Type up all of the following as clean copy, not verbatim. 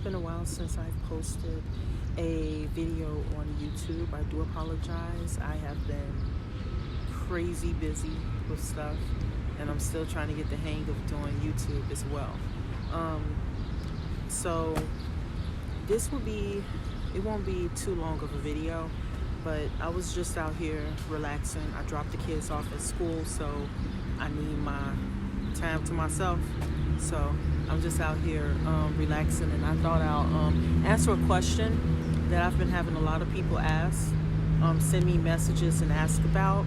been a while since I've posted a video on YouTube. I do apologize. I have been crazy busy with stuff, and I'm still trying to get the hang of doing YouTube as well. So this will be, it won't be too long of a video, but I was just out here relaxing. I dropped the kids off at school, so I need my time to myself. So I'm just out here relaxing, and I thought I'll answer a question that I've been having a lot of people ask, send me messages and ask about,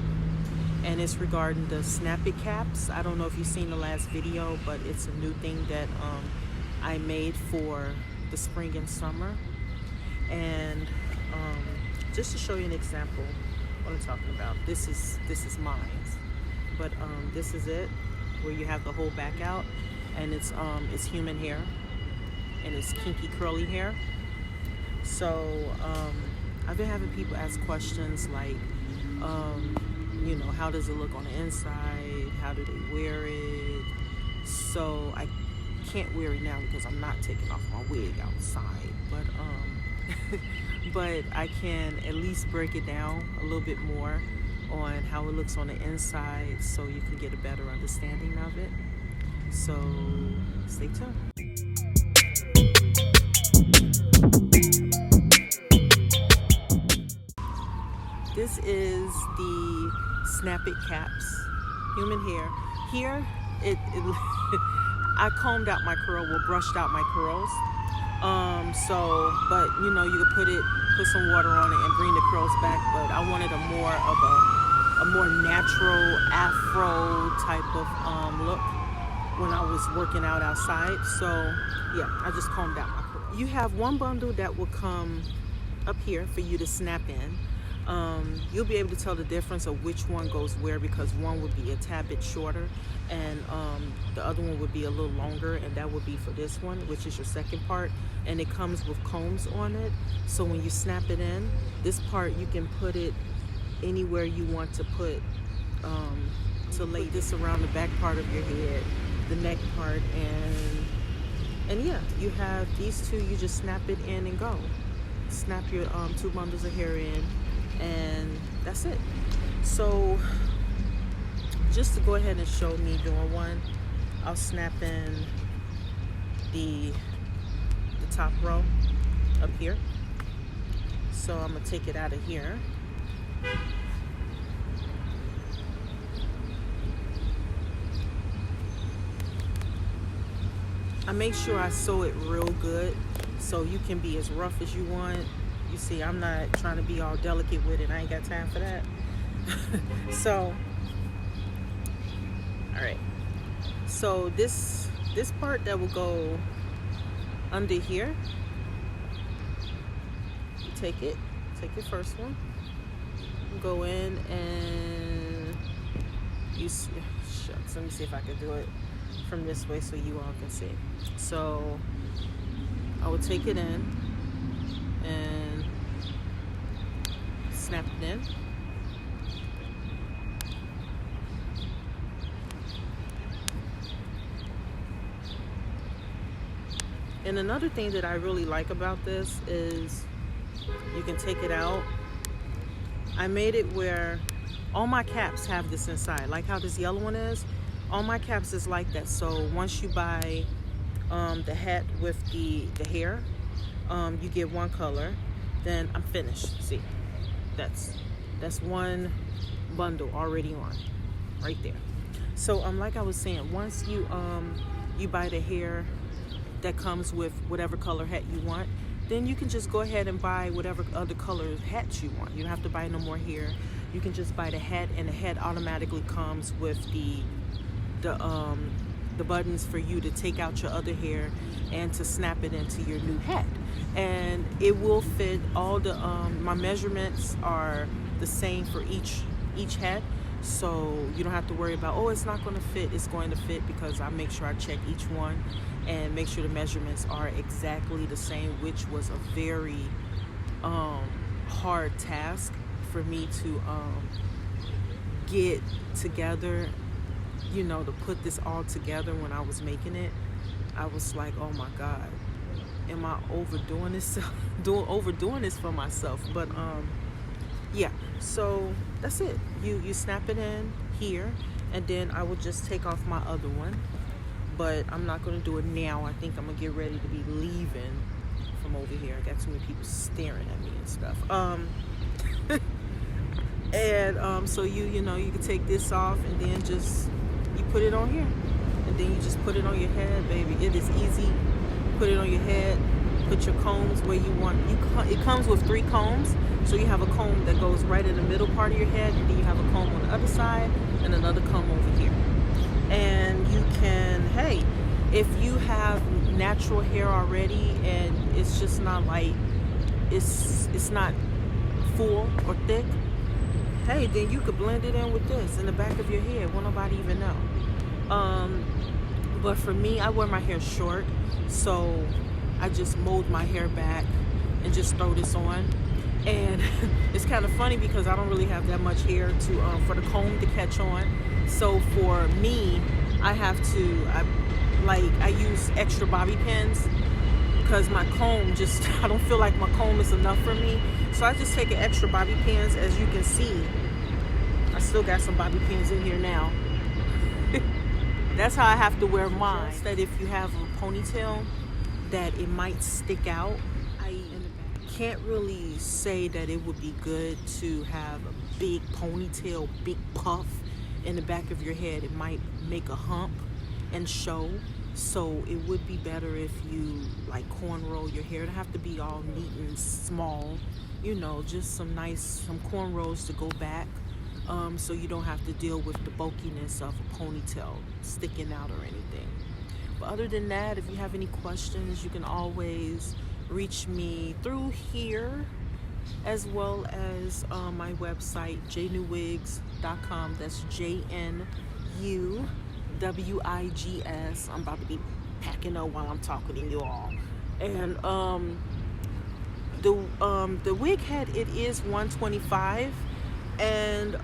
and it's regarding the SnapItCaps. I don't know if you've seen the last video, but it's a new thing that I made for the spring and summer. And just to show you an example what I'm talking about, this is mine, but this is it, where you have the whole back out, and it's human hair, and it's kinky curly hair. So I've been having people ask questions like, you know, how does it look on the inside? How do they wear it? So I can't wear it now because I'm not taking off my wig outside, but I can at least break it down a little bit more on how it looks on the inside, so you can get a better understanding of it. So stay tuned. This is the SnapItCaps human hair. Here, I combed out my curl, brushed out my curls. But you know, you could put some water on it and bring the curls back. But I wanted a more natural afro type of look when I was working out outside. So yeah, I just combed out my curls. You have one bundle that will come up here for you to snap in. You'll be able to tell the difference of which one goes where, because one would be a tad bit shorter and the other one would be a little longer, and that would be for this one, which is your second part, and it comes with combs on it. So when you snap it in, this part you can put it anywhere you want to put, to lay this around the back part of your head, the neck part, and yeah, you have these two. You just snap it in and go. Snap your two bundles of hair in, and that's it. So just to go ahead and show me doing one, I'll snap in the top row up here. So I'm gonna take it out of here. I make sure I sew it real good, so you can be as rough as you want. You see, I'm not trying to be all delicate with it. I ain't got time for that. So, all right. So this part that will go under here, you take your first one, go in, and you shucks. Let me see if I can do it from this way so you all can see. So I will take it in and snap it in. And another thing that I really like about this is you can take it out. I made it where all my caps have this inside, like how this yellow one is. All my caps is like that. So once you buy the hat with the hair, you get one color, then I'm finished. See, that's one bundle already on right there. So like I was saying, once you buy the hair that comes with whatever color hat you want, then you can just go ahead and buy whatever other color hats you want. You don't have to buy no more hair. You can just buy the hat, and the hat automatically comes with the buttons for you to take out your other hair and to snap it into your new hat. And it will fit all the my measurements are the same for each hat, so you don't have to worry about, oh, it's not going to fit. It's going to fit, because I make sure I check each one and make sure the measurements are exactly the same, which was a very hard task for me to get together, you know, to put this all together. When I was making it, I was like, oh my God, am I overdoing this? Overdoing this for myself? But yeah. So that's it. You snap it in here, and then I will just take off my other one. But I'm not gonna do it now. I think I'm gonna get ready to be leaving from over here. I got too many people staring at me and stuff. And so you know, you can take this off, and then just you put it on here, and then you just put it on your head, baby. It is easy. Put it on your head. Put your combs where you want. It comes with 3 combs, so you have a comb that goes right in the middle part of your head, and then you have a comb on the other side, and another comb over here. And you can, hey, if you have natural hair already, and it's just not like it's not full or thick, hey, then you could blend it in with this in the back of your head. Won't nobody even know. But for me, I wear my hair short, so I just mold my hair back and just throw this on. And it's kind of funny because I don't really have that much hair to for the comb to catch on. So for me, I have to I use extra bobby pins because my comb just, I don't feel like my comb is enough for me. So I just take an extra bobby pins. As you can see, I still got some bobby pins in here now. That's how I have to wear mine. Just that if you have a ponytail, that it might stick out. I can't really say that it would be good to have a big ponytail, big puff in the back of your head. It might make a hump and show. So it would be better if you like cornrow your hair. It doesn't have to be all neat and small, you know, just some cornrows to go back, so you don't have to deal with the bulkiness of a ponytail sticking out or anything. But other than that, if you have any questions, you can always reach me through here, as well as my website, jnewwigs.com. That's JNUWIGS. I'm about to be packing up while I'm talking to you all. And the wig head, it is $125, and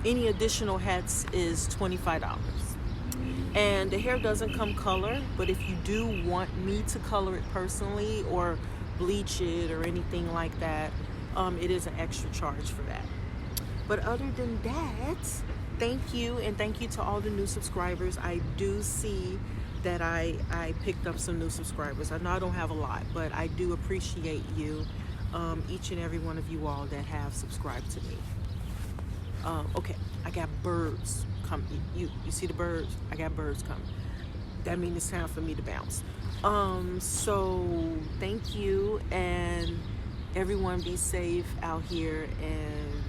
any additional hats is $25. And the hair doesn't come color, but if you do want me to color it personally or bleach it or anything like that, it is an extra charge for that. But other than that, thank you, and thank you to all the new subscribers. I do see that I picked up some new subscribers. I know I don't have a lot, but I do appreciate you, each and every one of you all that have subscribed to me. Okay, I got birds coming. You see the birds? I got birds coming. That means it's time for me to bounce. So thank you, and everyone be safe out here, and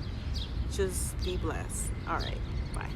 just be blessed. All right, bye.